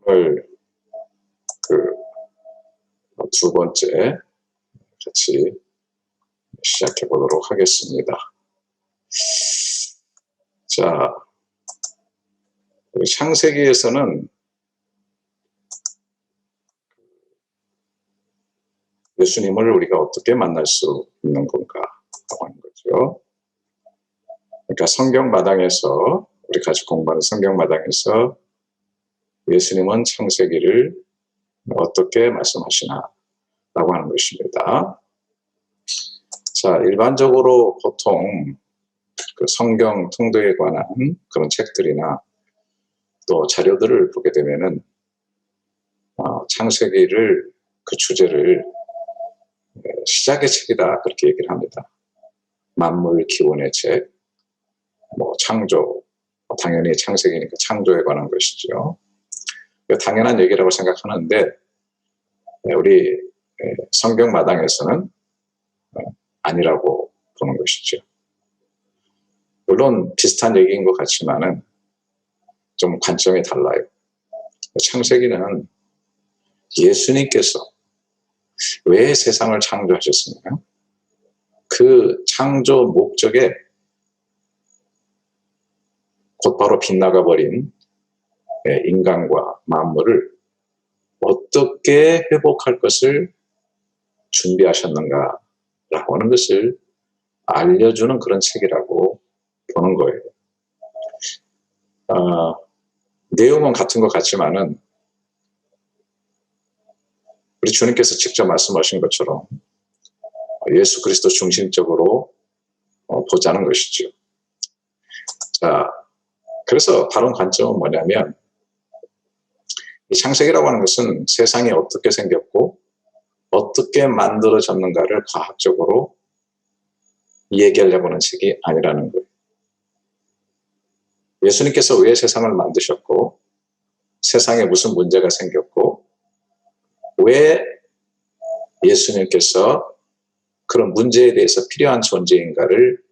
오늘 두 번째 같이 시작해 보도록 하겠습니다. 자, 창세기에서는 예수님을 우리가 어떻게 만날 수 있는 건가라고 하는 거죠. 그러니까 성경마당에서, 우리 같이 공부하는 성경마당에서 예수님은 창세기를 어떻게 말씀하시나라고 하는 것입니다. 자, 일반적으로 보통 성경 통독에 관한 그런 책들이나 또 자료들을 보게 되면은 창세기를, 그 주제를 시작의 책이다, 그렇게 얘기를 합니다. 만물 기원의 책, 창조, 당연히 창세기니까 창조에 관한 것이죠. 당연한 얘기라고 생각하는데 우리 성경마당에서는 아니라고 보는 것이죠. 물론 비슷한 얘기인 것 같지만은 좀 관점이 달라요. 창세기는 예수님께서 왜 세상을 창조하셨습니까? 그 창조 목적에 곧바로 빗나가 버린 인간과 만물을 어떻게 회복할 것을 준비하셨는가라고 하는 것을 알려주는 그런 책이라고 보는 거예요. 내용은 같은 것 같지만은 우리 주님께서 직접 말씀하신 것처럼 예수 그리스도 중심적으로 보자는 것이죠. 자, 그래서 다른 관점은 뭐냐면 이 창세기라고 하는 것은 세상이 어떻게 생겼고 어떻게 만들어졌는가를 과학적으로 얘기하려고 하는 책이 아니라는 거예요. 예수님께서 왜 세상을 만드셨고 세상에 무슨 문제가 생겼고 왜 예수님께서 그런 문제에 대해서 필요한 존재인가를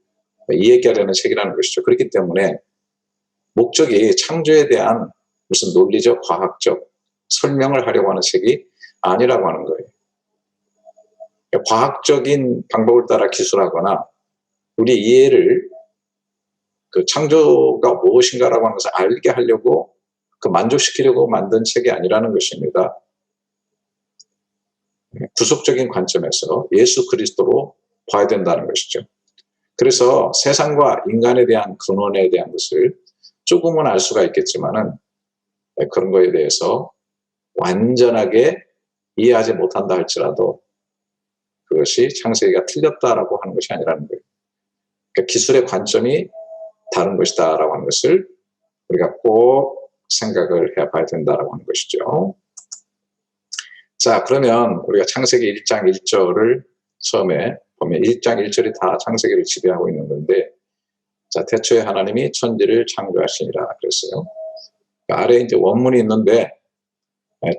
얘기하려는 책이라는 것이죠. 그렇기 때문에 목적이 창조에 대한 무슨 논리적, 과학적 설명을 하려고 하는 책이 아니라고 하는 거예요. 과학적인 방법을 따라 기술하거나 우리 이해를 그 창조가 무엇인가라고 하는 것을 알게 하려고 만족시키려고 만든 책이 아니라는 것입니다. 구속적인 관점에서 예수 그리스도로 봐야 된다는 것이죠. 그래서 세상과 인간에 대한 근원에 대한 것을 조금은 알 수가 있겠지만은 그런 거에 대해서 완전하게 이해하지 못한다 할지라도 그것이 창세기가 틀렸다라고 하는 것이 아니라는 거예요. 그러니까 기술의 관점이 다른 것이다라고 하는 것을 우리가 꼭 생각을 해봐야 된다라고 하는 것이죠. 자, 그러면 우리가 창세기 1장 1절을 처음에 보면 1장 1절이 다 창세기를 지배하고 있는 건데, 자, 태초에 하나님이 천지를 창조하시니라 그랬어요. 아래에 이제 원문이 있는데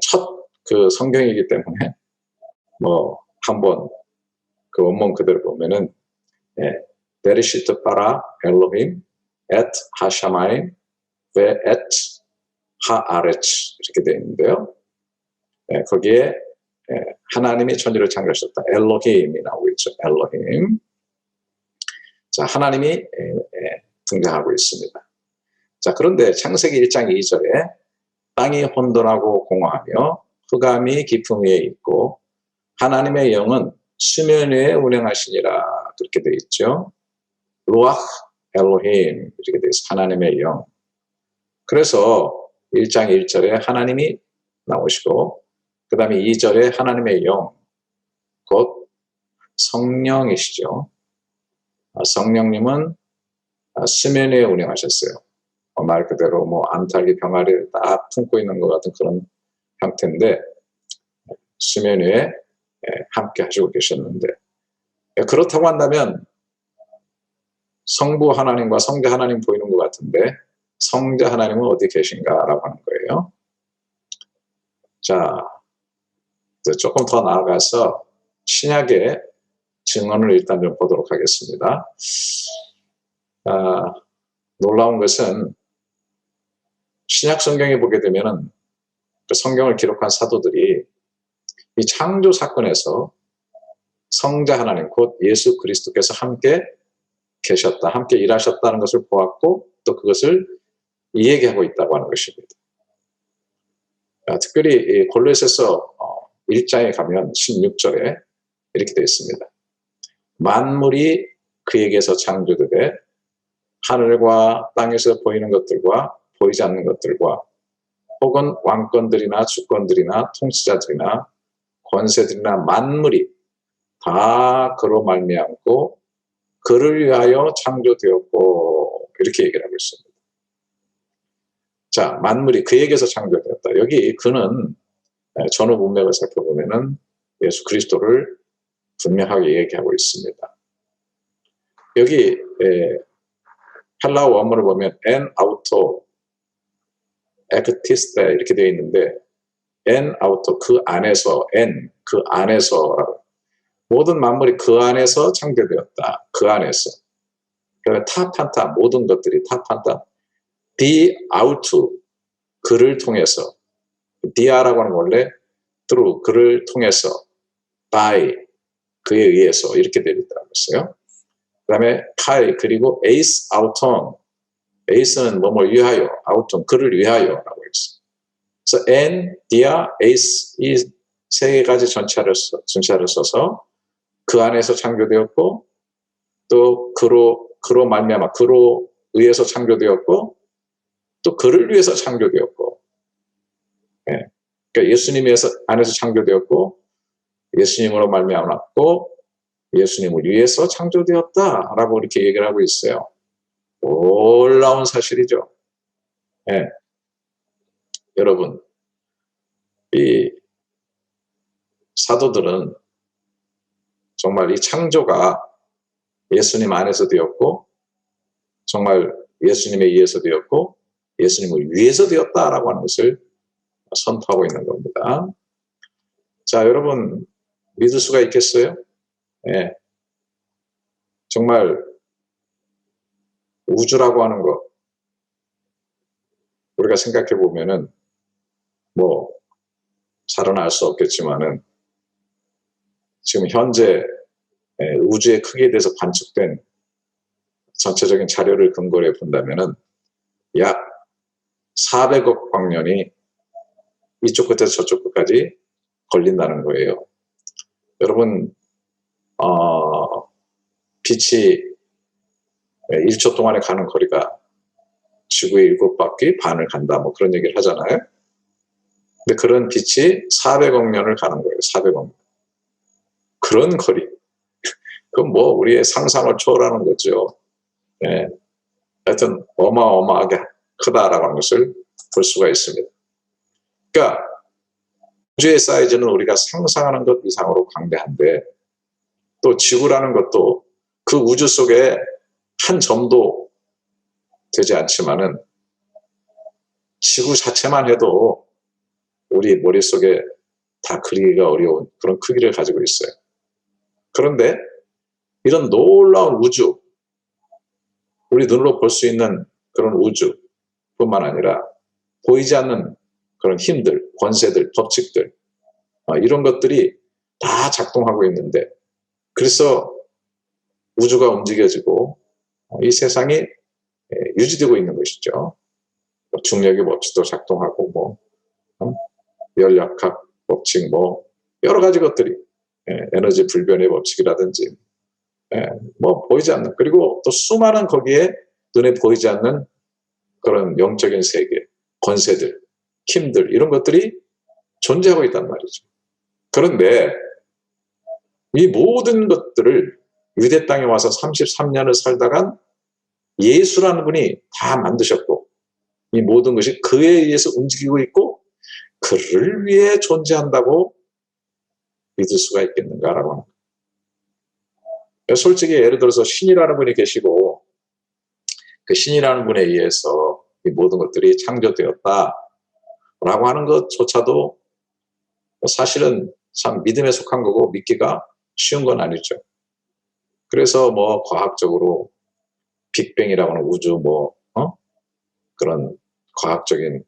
첫 그 성경이기 때문에 한번 그 원문 그대로 보면은 베리시트 바라 엘로힘 엣 하샤마임 베 엣 하아레츠 이렇게 되어 있는데요. 거기에 하나님이 천지를 창조하셨다. 엘로힘이 나오고 있죠. 엘로힘. 자, 하나님이 등장하고 있습니다. 자, 그런데 창세기 1장 2절에 땅이 혼돈하고 공허하며 흑암이 깊음 위에 있고 하나님의 영은 수면 위에 운행하시니라 그렇게 되어 있죠. 루아흐 엘로힘 이렇게 되어 있어요. 하나님의 영. 그래서 1장 1절에 하나님이 나오시고 그 다음에 2절에 하나님의 영, 곧 성령이시죠. 성령님은 수면 위에 운행하셨어요. 말 그대로 암탉이 병아리를 딱 품고 있는 것 같은 그런 형태인데 수면 위에 함께 하시고 계셨는데, 그렇다고 한다면 성부 하나님과 성자 하나님 보이는 것 같은데 성자 하나님은 어디 계신가라고 하는 거예요. 자, 조금 더 나아가서 신약의 증언을 일단 좀 보도록 하겠습니다. 놀라운 것은 신약 성경에 보게 되면은 그 성경을 기록한 사도들이 이 창조 사건에서 성자 하나님 곧 예수 그리스도께서 함께 계셨다, 함께 일하셨다는 것을 보았고 또 그것을 얘기하고 있다고 하는 것입니다. 특별히 이 골로새서 1장에 가면 16절에 이렇게 되어 있습니다. 만물이 그에게서 창조되되 하늘과 땅에서 보이는 것들과 보이지 않는 것들과 혹은 왕권들이나 주권들이나 통치자들이나 권세들이나 만물이 다 그로 말미암고 그를 위하여 창조되었고 이렇게 얘기를 하고 있습니다. 자, 만물이 그에게서 창조되었다. 여기 그는 전후 문맥을 살펴보면은 예수 그리스도를 분명하게 얘기하고 있습니다. 여기 헬라어 원문을 보면 en auto ectiste 이렇게 되어 있는데 en auto 그 안에서 en 그 안에서라고 모든 만물이 그 안에서 창조되었다. 그 안에서. 그러면 타판타 모든 것들이 타판타 di out 그를 통해서 dia라고 하는 원래 through 그를 통해서 by 그에 의해서 이렇게 되었다고 했어요. 그 다음에 kai 그리고 eis auton eis는 뭐뭐 위하여 auton 그를 위하여라고 했어요. 그래서 en, dia, eis 이 세 가지 전차를 써서 그 안에서 창조되었고 또 그로 말미암아 그로 의해서 창조되었고 또 그를 위해서 창조되었고 예. 그러니까 예수님 안에서 창조되었고 예수님으로 말미암았고 예수님을 위해서 창조되었다라고 이렇게 얘기를 하고 있어요. 놀라운 사실이죠. 예. 여러분 이 사도들은 정말 이 창조가 예수님 안에서 되었고 정말 예수님에 의해서 되었고 예수님을 위해서 되었다라고 하는 것을 선포하고 있는 겁니다. 자, 여러분 믿을 수가 있겠어요? 네. 정말 우주라고 하는 것 우리가 생각해 보면은 뭐 잘은 알 수 없겠지만은 지금 현재 우주의 크기에 대해서 관측된 전체적인 자료를 근거로 본다면은 약 400억 광년이 이쪽 끝에서 저쪽 끝까지 걸린다는 거예요. 여러분 빛이 1초 동안에 가는 거리가 지구의 7바퀴 반을 간다 뭐 그런 얘기를 하잖아요. 근데 그런 빛이 400억 년을 가는 거예요. 400억 년. 그런 거리. 그건 뭐 우리의 상상을 초월하는 거죠. 예. 하여튼 어마어마하게 크다라고 하는 것을 볼 수가 있습니다. 그러니까 우주의 사이즈는 우리가 상상하는 것 이상으로 광대한데 또 지구라는 것도 그 우주 속에 한 점도 되지 않지만은 지구 자체만 해도 우리 머릿속에 다 그리기가 어려운 그런 크기를 가지고 있어요. 그런데 이런 놀라운 우주, 우리 눈으로 볼 수 있는 그런 우주뿐만 아니라 보이지 않는 그런 힘들, 권세들, 법칙들 이런 것들이 다 작동하고 있는데 그래서 우주가 움직여지고 이 세상이 유지되고 있는 것이죠. 중력의 법칙도 작동하고 뭐 열역학 법칙 뭐 여러 가지 것들이 에너지 불변의 법칙이라든지 뭐 보이지 않는 그리고 또 수많은 거기에 눈에 보이지 않는 그런 영적인 세계, 권세들, 힘들 이런 것들이 존재하고 있단 말이죠. 그런데 이 모든 것들을 유대 땅에 와서 33년을 살다간 예수라는 분이 다 만드셨고 이 모든 것이 그에 의해서 움직이고 있고 그를 위해 존재한다고 믿을 수가 있겠는가라고 하는 거예요. 솔직히 예를 들어서 신이라는 분이 계시고 그 신이라는 분에 의해서 이 모든 것들이 창조되었다라고 하는 것조차도 사실은 참 믿음에 속한 거고 믿기가 쉬운 건 아니죠. 그래서 뭐 과학적으로 빅뱅이라고 하는 우주 그런 과학적인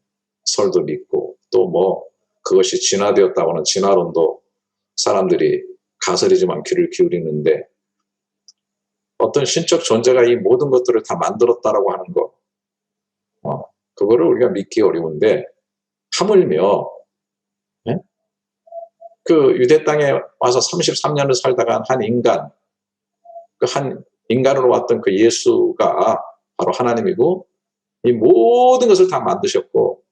설도 믿고 또 뭐 그것이 진화되었다고는 진화론도 사람들이 가설이지만 귀를 기울이는데 어떤 신적 존재가 이 모든 것들을 다 만들었다라고 하는 거 그거를 우리가 믿기 어려운데 하물며 예? 그 유대 땅에 와서 33년을 살다가 한 인간 그 한 인간으로 왔던 그 예수가 바로 하나님이고 이 모든 것을 다 만드셨고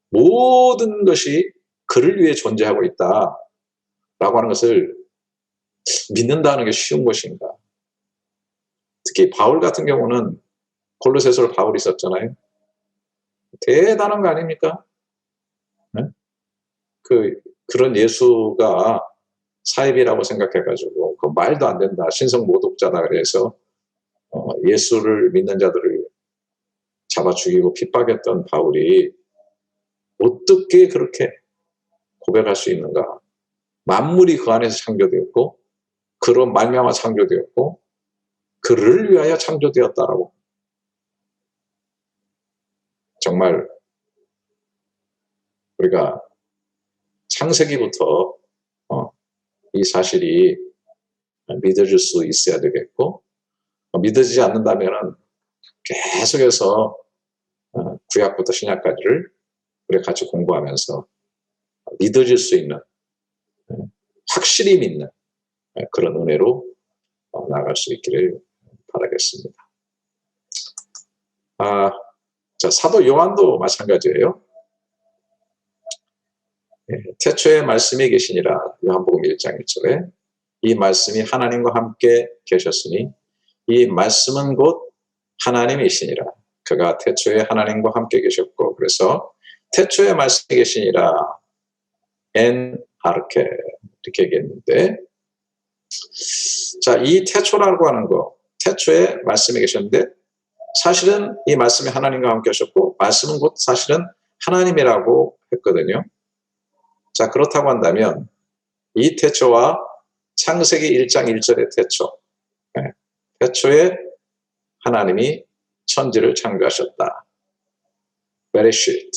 모든 것이 그를 위해 존재하고 있다라고 하는 것을 믿는다는 게 쉬운 것인가. 특히 바울 같은 경우는 골로새서를 바울이 썼잖아요. 대단한 거 아닙니까? 네? 그런 예수가 사입이라고 생각해가지고 그 말도 안 된다. 신성 모독자다. 그래서 예수를 믿는 자들을 잡아 죽이고 핍박했던 바울이 어떻게 그렇게 고백할 수 있는가. 만물이 그 안에서 창조되었고 그런 말미암아 창조되었고 그를 위하여 창조되었다라고. 정말 우리가 창세기부터 이 사실이 믿어질 수 있어야 되겠고 믿어지지 않는다면 계속해서 구약부터 신약까지를 우리가 같이 공부하면서 믿어질 수 있는 확실히 믿는 그런 은혜로 나아갈 수 있기를 바라겠습니다. 자, 사도 요한도 마찬가지예요. 태초에 말씀이 계시니라 요한복음 1장 1절에 이 말씀이 하나님과 함께 계셨으니 이 말씀은 곧 하나님이시니라. 그가 태초에 하나님과 함께 계셨고 그래서 태초에 말씀이 계시니라 엔 아르케 이렇게 얘기했는데 자, 이 태초라고 하는 거 태초에 말씀이 계셨는데 사실은 이 말씀이 하나님과 함께 하셨고 말씀은 곧 사실은 하나님이라고 했거든요. 자, 그렇다고 한다면 이 태초와 창세기 1장 1절의 태초 태초에 하나님이 천지를 창조하셨다. 베레시트.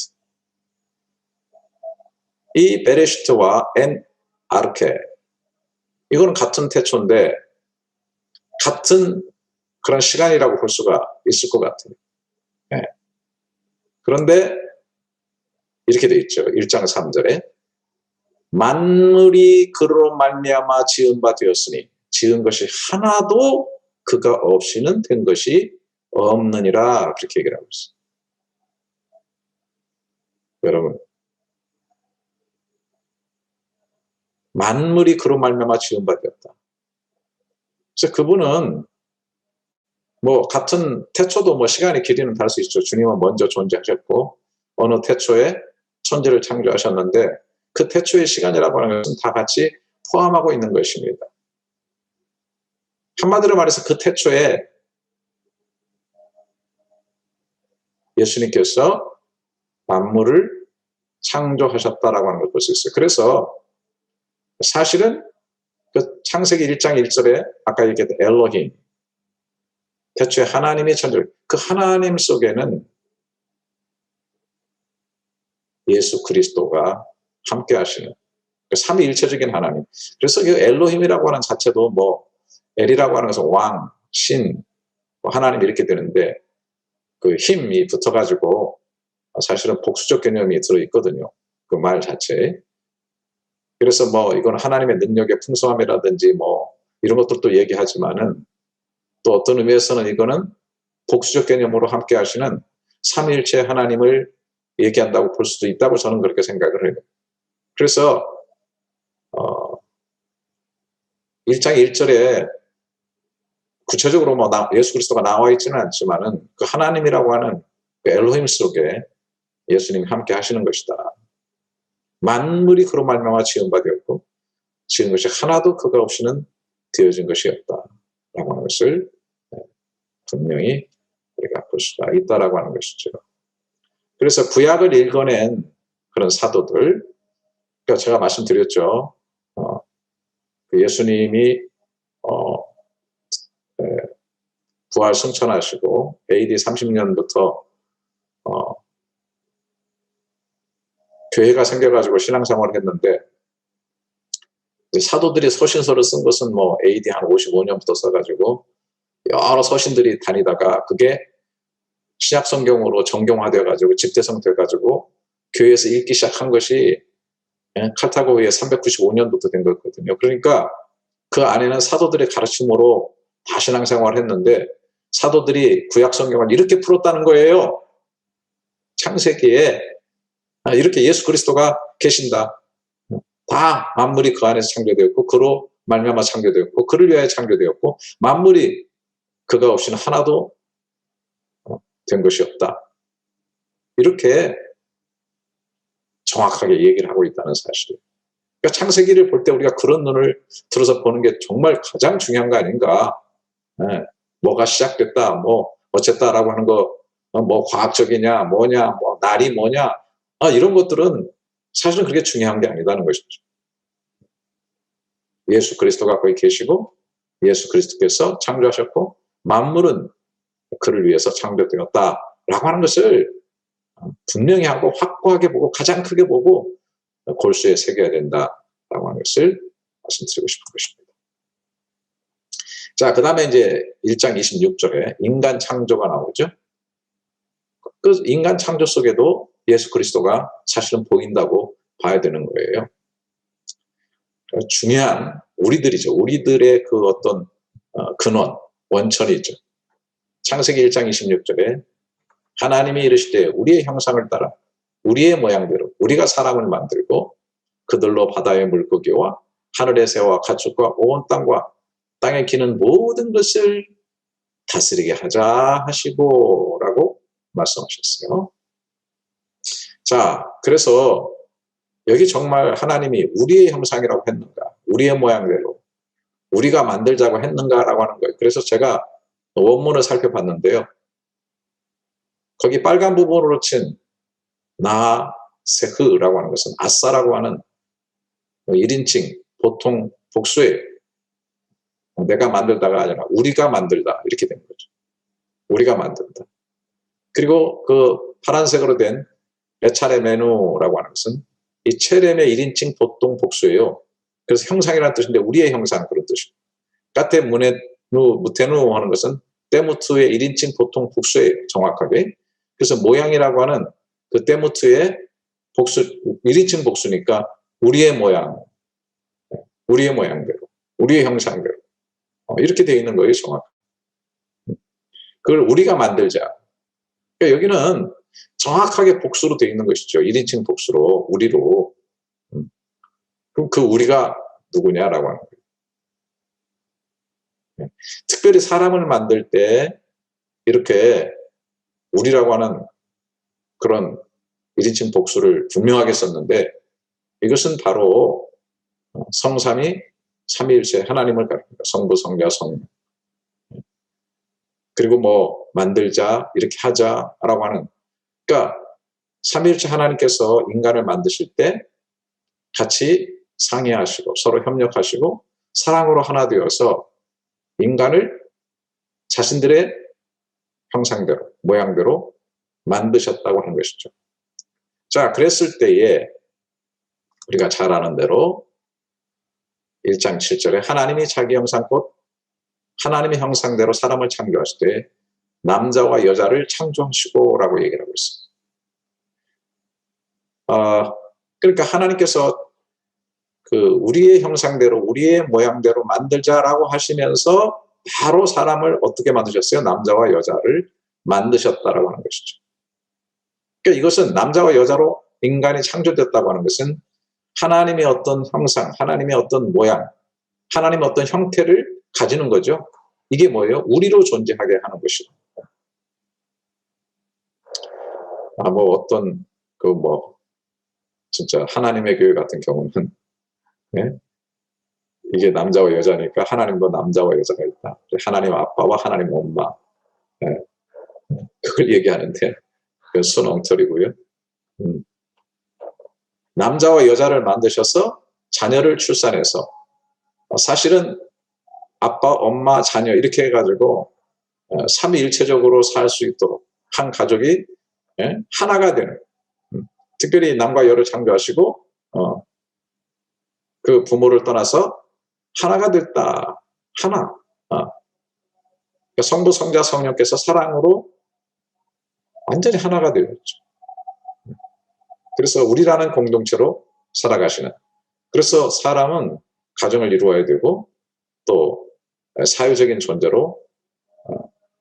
이 베레시트와 엔 아르케 이거는 같은 태초인데 같은 그런 시간이라고 볼 수가 있을 것 같아요. 네. 그런데 이렇게 돼 있죠. 1장 3절에 만물이 그로 말미암아 지은 바 되었으니 지은 것이 하나도 그가 없이는 된 것이 없느니라 그렇게 얘기를 하고 있어요. 여러분 만물이 그로 말미암아 지은 바 되었다. 그래서 그분은 뭐 같은 태초도 뭐 시간의 길이는 다를 수 있죠. 주님은 먼저 존재하셨고 어느 태초에 천지를 창조하셨는데 그 태초의 시간이라고 하는 것은 다 같이 포함하고 있는 것입니다. 한마디로 말해서 그 태초에 예수님께서 만물을 창조하셨다라고 하는 걸 볼 수 있어요. 그래서 사실은 그 창세기 1장 1절에 아까 얘기했던 엘로힘 태초에 하나님이 천지를 그 하나님 속에는 예수 그리스도가 함께 하시는 삼위일체적인 하나님. 그래서 그 엘로힘이라고 하는 자체도 뭐 엘이라고 하는 것은 왕, 신, 하나님 이렇게 되는데 그 힘이 붙어가지고 사실은 복수적 개념이 들어있거든요. 그 말 자체에. 그래서 뭐 이건 하나님의 능력의 풍성함이라든지 뭐 이런 것들도 얘기하지만은 또 어떤 의미에서는 이거는 복수적 개념으로 함께 하시는 삼위일체 하나님을 얘기한다고 볼 수도 있다고 저는 그렇게 생각을 해요. 그래서 1장 1절에 구체적으로 뭐 예수 그리스도가 나와 있지는 않지만은 그 하나님이라고 하는 그 엘로힘 속에 예수님이 함께 하시는 것이다. 만물이 그로 말미암아 지은 바 되었고 지은 것이 하나도 그가 없이는 되어진 것이 없다라고 하는 것을 분명히 우리가 볼 수가 있다라고 하는 것이죠. 그래서 구약을 읽어낸 그런 사도들, 그러니까 제가 말씀드렸죠. 그 예수님이 부활 승천하시고 AD 30년부터 교회가 생겨가지고 신앙생활을 했는데, 사도들이 서신서를 쓴 것은 뭐 AD 한 55년부터 써가지고 여러 서신들이 다니다가 그게 신약 성경으로 정경화되어가지고 집대성 돼가지고 교회에서 읽기 시작한 것이 칼타고 후에 395년부터 된 거거든요. 그러니까 그 안에는 사도들의 가르침으로 다 신앙생활을 했는데, 사도들이 구약 성경을 이렇게 풀었다는 거예요. 창세기에 이렇게 예수 그리스도가 계신다. 다 만물이 그 안에서 창조되었고, 그로 말미암아 창조되었고, 그를 위하여 창조되었고, 만물이 그가 없이는 하나도 된 것이 없다. 이렇게 정확하게 얘기를 하고 있다는 사실이에요. 그러니까 창세기를 볼 때 우리가 그런 눈을 들어서 보는 게 정말 가장 중요한 거 아닌가. 뭐가 시작됐다, 뭐 어쨌다라고 하는 거, 뭐 과학적이냐, 뭐냐, 뭐 날이 뭐냐, 이런 것들은 사실은 그렇게 중요한 게 아니다는 것이죠. 예수 그리스도가 거기 계시고, 예수 그리스도께서 창조하셨고, 만물은 그를 위해서 창조되었다라고 하는 것을 분명히 하고 확고하게 보고 가장 크게 보고 골수에 새겨야 된다라고 하는 것을 말씀드리고 싶은 것입니다. 자, 그 다음에 이제 1장 26절에 인간 창조가 나오죠. 그 인간 창조 속에도 예수 그리스도가 사실은 보인다고 봐야 되는 거예요. 중요한 우리들이죠. 우리들의 그 어떤 근원, 원천이죠. 창세기 1장 26절에 하나님이 이르시되 우리의 형상을 따라 우리의 모양대로 우리가 사람을 만들고 그들로 바다의 물고기와 하늘의 새와 가축과 온 땅과 땅에 기는 모든 것을 다스리게 하자 하시고 라고 말씀하셨어요. 자, 그래서 여기 정말 하나님이 우리의 형상이라고 했는가, 우리의 모양대로 우리가 만들자고 했는가라고 하는 거예요. 그래서 제가 원문을 살펴봤는데요. 거기 빨간 부분으로 친 나세흐라고 하는 것은 아싸라고 하는 1인칭 보통 복수예요. 내가 만들다가 아니라 우리가 만들다 이렇게 된 거죠. 우리가 만든다. 그리고 그 파란색으로 된 에차레메누라고 하는 것은 이 체렘의 1인칭 보통 복수예요. 그래서 형상이라는 뜻인데 우리의 형상 그런 뜻이고, 까테 무테누 하는 것은 때무트의 1인칭 보통 복수예요. 정확하게. 그래서 모양이라고 하는 그 때무트의 복수, 1인칭 복수니까 우리의 모양, 우리의 모양대로, 우리의 형상대로 이렇게 되어 있는 거예요. 정확하게. 그걸 우리가 만들자. 그러니까 여기는 정확하게 복수로 되어 있는 것이죠. 1인칭 복수로, 우리로. 그럼 그 우리가 누구냐라고 하는 거예요. 특별히 사람을 만들 때 이렇게 우리라고 하는 그런 1인칭 복수를 분명하게 썼는데, 이것은 바로 성삼위 삼위일체 하나님을 가리킵니다. 성부, 성자, 성령. 그리고 뭐 만들자, 이렇게 하자라고 하는, 그러니까 삼위일체 하나님께서 인간을 만드실 때 같이 상의하시고 서로 협력하시고 사랑으로 하나 되어서 인간을 자신들의 형상대로, 모양대로 만드셨다고 하는 것이죠. 자, 그랬을 때에 우리가 잘 아는 대로 1장 7절에 하나님이 자기 형상 곧 하나님의 형상대로 사람을 창조하실 때 남자와 여자를 창조하시고 라고 얘기를 하고 있습니다. 그러니까 하나님께서 그 우리의 형상대로 우리의 모양대로 만들자라고 하시면서 바로 사람을 어떻게 만드셨어요? 남자와 여자를 만드셨다라고 하는 것이죠. 그러니까 이것은 남자와 여자로 인간이 창조됐다고 하는 것은 하나님의 어떤 형상, 하나님의 어떤 모양, 하나님의 어떤 형태를 가지는 거죠. 이게 뭐예요? 우리로 존재하게 하는 것이죠. 뭐 어떤 진짜 하나님의 교회 같은 경우는 이게 남자와 여자니까 하나님도 남자와 여자가 있다. 하나님 아빠와 하나님 엄마. 그걸 얘기하는데 그건 순 엉터리고요. 남자와 여자를 만드셔서 자녀를 출산해서 사실은 아빠, 엄마, 자녀 이렇게 해가지고 삼위일체적으로 살 수 있도록 한 가족이 하나가 되는 특별히 남과 여를 창조하시고 그 부모를 떠나서 하나가 됐다. 하나. 성부, 성자, 성령께서 사랑으로 완전히 하나가 되었죠. 그래서 우리라는 공동체로 살아가시는. 그래서 사람은 가정을 이루어야 되고 또 사회적인 존재로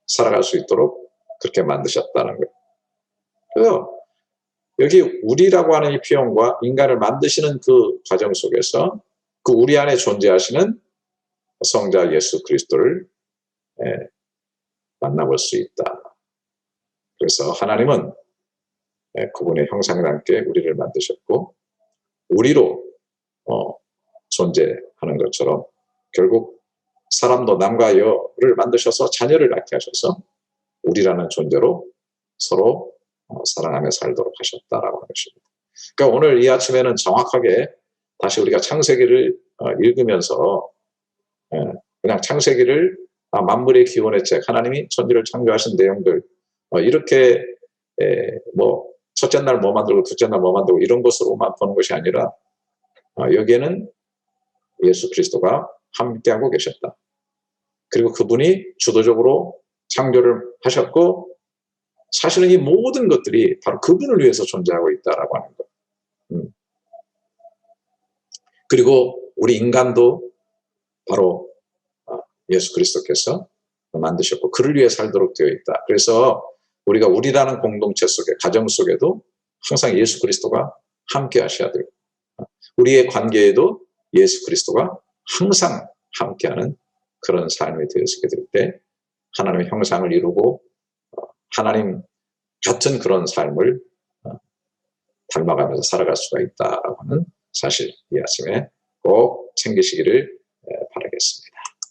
살아갈 수 있도록 그렇게 만드셨다는 거예요. 그래서 여기 우리라고 하는 이 표현과 인간을 만드시는 그 과정 속에서 그 우리 안에 존재하시는 성자 예수 그리스도를 만나볼 수 있다. 그래서 하나님은 그분의 형상과 함께 우리를 만드셨고 우리로 존재하는 것처럼 결국 사람도 남과 여를 만드셔서 자녀를 낳게 하셔서 우리라는 존재로 서로 사랑하며 살도록 하셨다라고 하는 것입니다. 그러니까 오늘 이 아침에는 정확하게 다시 우리가 창세기를 읽으면서 그냥 창세기를 만물의 기원의 책, 하나님이 천지를 창조하신 내용들 이렇게 뭐 첫째 날 뭐 만들고 둘째 날 뭐 만들고 이런 것으로만 보는 것이 아니라 여기에는 예수 그리스도가 함께하고 계셨다. 그리고 그분이 주도적으로 창조를 하셨고 사실은 이 모든 것들이 바로 그분을 위해서 존재하고 있다라고 하는 것. 그리고 우리 인간도 바로 예수 그리스도께서 만드셨고 그를 위해 살도록 되어 있다. 그래서 우리가 우리라는 공동체 속에 가정 속에도 항상 예수 그리스도가 함께 하셔야 되고 우리의 관계에도 예수 그리스도가 항상 함께하는 그런 삶이 되어지게 될 때 하나님의 형상을 이루고 하나님 같은 그런 삶을 닮아가면서 살아갈 수가 있다라고 하는 사실 이 아침에 꼭 챙기시기를